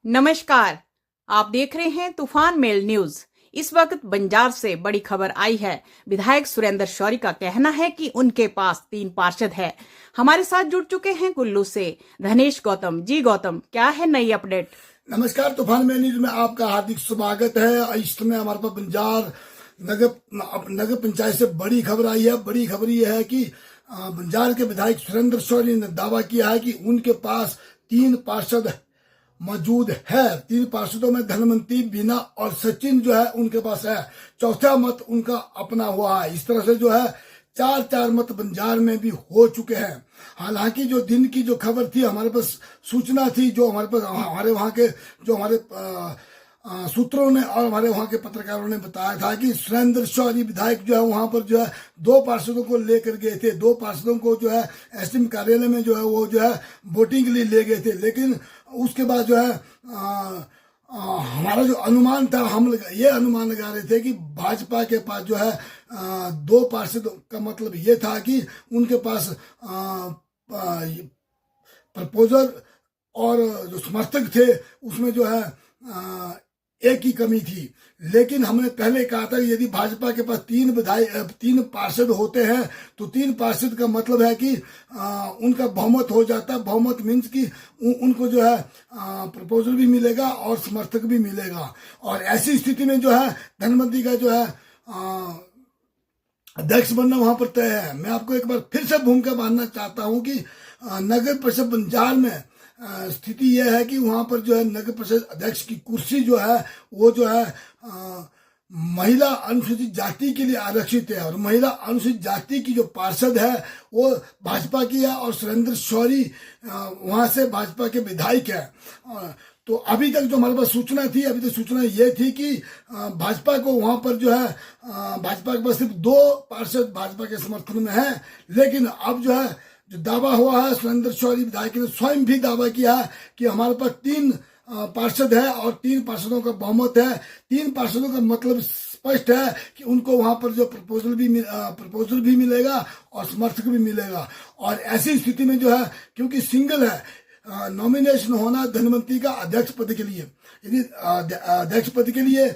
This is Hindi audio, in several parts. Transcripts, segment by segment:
नमस्कार। आप देख रहे हैं तूफान मेल न्यूज। इस वक्त बंजार से बड़ी खबर आई है। विधायक सुरेंद्र शौरी का कहना है कि उनके पास 3 पार्षद है। हमारे साथ जुड़ चुके हैं कुल्लू से धनेश गौतम। जी गौतम, क्या है नई अपडेट? नमस्कार, तूफान में न्यूज में आपका हार्दिक स्वागत है। इस समय हमारे पास बंजार नगर पंचायत से बड़ी खबर आई है। बड़ी खबर यह है कि बंजार के विधायक सुरेंद्र शौरी ने दावा किया है कि उनके पास 3 पार्षद मौजूद है। 3 पार्षदों में धनवंती, बीना और सचिन जो है उनके पास है। चौथा मत उनका अपना हुआ है। इस तरह से जो है 4-4 मत बंजार में भी हो चुके हैं। हालांकि जो दिन की जो खबर थी, हमारे पास सूचना थी, जो हमारे पास हमारे वहां के जो हमारे सूत्रों ने और हमारे वहां के पत्रकारों ने बताया था कि सुरेंद्र शौरी विधायक जो है वहां पर जो है 2 पार्षदों को लेकर गए थे। 2 पार्षदों को जो है एसडीएम कार्यालय में जो है वो जो है वोटिंग के लिए ले गए थे। लेकिन उसके बाद जो है हमारा जो अनुमान था, हम ये अनुमान लगा रहे थे कि भाजपा के पास जो है 2 पार्षद का मतलब ये था कि उनके पास प्रपोजल और जो समर्थक थे उसमें जो है एक ही कमी थी। लेकिन हमने पहले कहा था कि यदि भाजपा के पास 3 पार्षद होते हैं तो 3 पार्षद का मतलब है कि उनका बहुमत हो जाता है। बहुमत मीन्स कि उनको जो है प्रपोजल भी मिलेगा और समर्थक भी मिलेगा। और ऐसी स्थिति में जो है धनवंती का जो है अध्यक्ष बनना वहां पर तय है। मैं आपको एक बार फिर से भूमिका बांधना चाहता हूं कि नगर परिषद बंजार में स्थिति यह है कि वहां पर जो है नगर परिषद अध्यक्ष की कुर्सी जो है वो जो है महिला अनुसूचित जाति के लिए आरक्षित है। और महिला अनुसूचित जाति की जो पार्षद है वो भाजपा की है और सुरेंद्र शौरी वहां से भाजपा के विधायक है। तो अभी तक जो हमारे पास सूचना थी, अभी तक सूचना ये थी कि भाजपा को वहां पर जो है भाजपा के पास सिर्फ 2 पार्षद भाजपा के समर्थन में है। लेकिन अब जो है जो दावा हुआ है, सुरेंद्र शौरी विधायक ने स्वयं भी दावा किया है कि हमारे पास 3 पार्षद है और 3 पार्षदों का बहुमत है। 3 पार्षदों का मतलब स्पष्ट है कि उनको वहां पर जो प्रपोजल भी मिलेगा और समर्थक भी मिलेगा। और ऐसी स्थिति में जो है, क्योंकि सिंगल है, नॉमिनेशन होना धनवंती का अध्यक्ष पद के लिए, यदि अध्यक्ष पद के लिए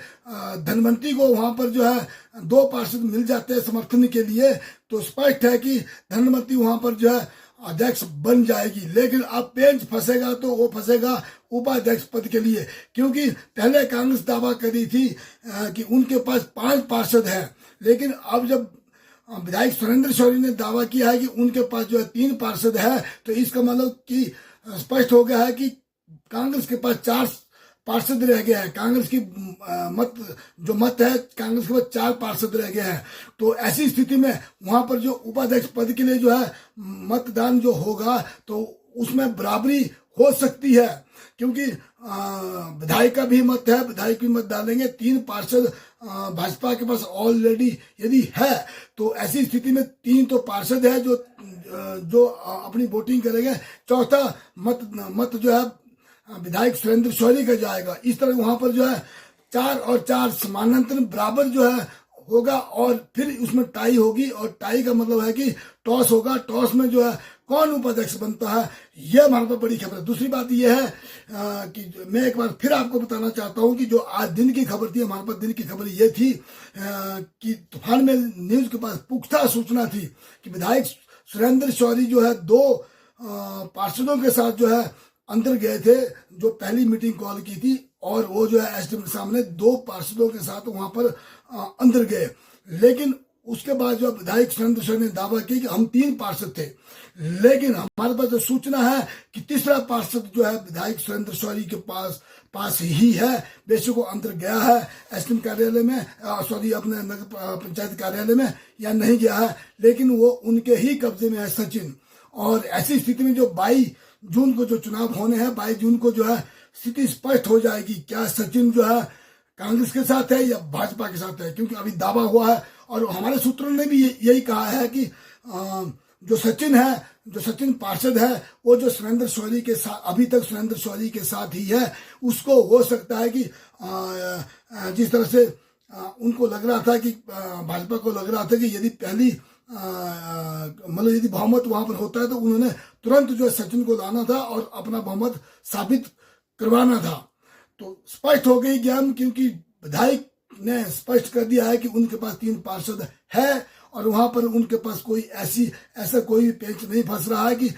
धनवंती को वहां पर जो है 2 पार्षद मिल जाते हैं समर्थन के लिए, तो स्पष्ट है कि धनवंती वहां पर जो है अध्यक्ष बन जाएगी। लेकिन अब पेंच फंसेगा तो वो फंसेगा उपाध्यक्ष पद के लिए, क्योंकि पहले कांग्रेस दावा करी थी कि उनके पास 5 पार्षद है। लेकिन अब जब विधायक सुरेंद्र शौरी ने दावा किया है कि उनके पास जो है 3 पार्षद है, तो इसका मतलब कि स्पष्ट हो गया है कि कांग्रेस के पास 4 पार्षद रह गए हैं। कांग्रेस की मत है, कांग्रेस के पास 4 पार्षद रह गए हैं। तो ऐसी स्थिति में वहां पर जो उपाध्यक्ष पद के लिए जो है मतदान जो होगा तो उसमें बराबरी हो सकती है, क्योंकि विधायक का भी मत है, विधायक भी मत डालेंगे। 3 पार्षद भाजपा के पास ऑलरेडी यदि है, तो ऐसी स्थिति में 3 तो पार्षद है जो अपनी वोटिंग करेंगे। चौथा मत जो है विधायक सुरेंद्र शौरी का जाएगा। इस तरह वहां पर जो है 4 और 4 समानांतर बराबर जो है होगा और फिर उसमें टाई होगी। और टाई का मतलब है कि टॉस होगा। टॉस में जो है कौन उपाध्यक्ष बनता है, यह हमारे पास बड़ी खबर है। दूसरी बात यह है कि मैं एक बार फिर आपको बताना चाहता हूं कि जो आज दिन की खबर थी, हमारे पास दिन की खबर ये थी कि तूफान में न्यूज के पास पुख्ता सूचना थी कि विधायक सुरेंद्र शौरी जो है 2 पार्षदों के साथ जो है अंदर गए थे, जो पहली मीटिंग कॉल की थी, और वो जो है एसडीएम के सामने 2 पार्षदों के साथ वहां पर अंदर गए। लेकिन उसके बाद जो विधायक सुरेंद्र शौरी ने दावा किया कि हम 3 पार्षद थे। लेकिन हमारे पास जो सूचना है कि तीसरा पार्षद जो है विधायक सुरेंद्र शौरी के पास ही है। बेशक वो अंदर गया है एसडीएम कार्यालय में, अपने नगर पंचायत कार्यालय में, या नहीं गया है, लेकिन वो उनके ही कब्जे में है, सचिन। और ऐसी स्थिति में जो 22 जून को जो चुनाव होने हैं, 22 जून को जो है स्थिति स्पष्ट हो जाएगी, क्या सचिन जो है कांग्रेस के साथ है या भाजपा के साथ है। क्योंकि अभी दावा हुआ है और हमारे सूत्रों ने भी यही कहा है कि जो सचिन पार्षद है, वो जो सुरेंद्र शौरी के साथ, अभी तक सुरेंद्र शौरी के साथ ही है। उसको हो सकता है कि जिस तरह से उनको लग रहा था कि भाजपा को लग रहा था कि यदि पहली मतलब यदि बहुमत वहां पर होता है तो उन्होंने तुरंत जो है सचिन को लाना था और अपना बहुमत साबित करवाना था। तो स्पष्ट हो गई ज्ञान, क्योंकि विधायक ने स्पष्ट कर दिया है कि उनके पास 3 पार्षद है और वहां पर उनके पास कोई ऐसा कोई पेंच नहीं फंस रहा है कि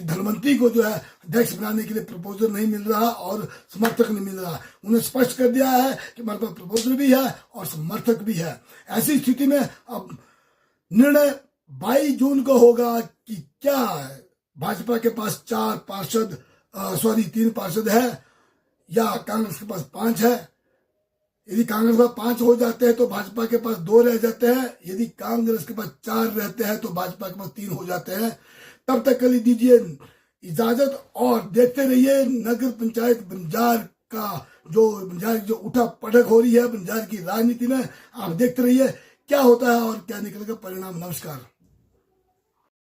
धनवंतरी को जो है अध्यक्ष बनाने के लिए प्रपोजल नहीं मिल रहा और समर्थक नहीं मिल रहा। उन्हें स्पष्ट कर दिया है कि हमारे पास प्रपोजल भी है और समर्थक भी है। ऐसी स्थिति में अब निर्णय 22 जून को होगा कि क्या भाजपा के पास 3 पार्षद है या कांग्रेस के पास 5 है। यदि कांग्रेस के पास 5 हो जाते हैं तो भाजपा के पास 2 रह जाते हैं। यदि कांग्रेस के पास 4 रहते हैं तो भाजपा के पास 3 हो जाते हैं। तब तक के लिए दीजिए इजाजत और देखते रहिए नगर पंचायत बंजार का जो उठा पटक हो रही है बंजार की राजनीति में। आप देखते रहिए क्या होता है और क्या निकलेगा परिणाम। नमस्कार।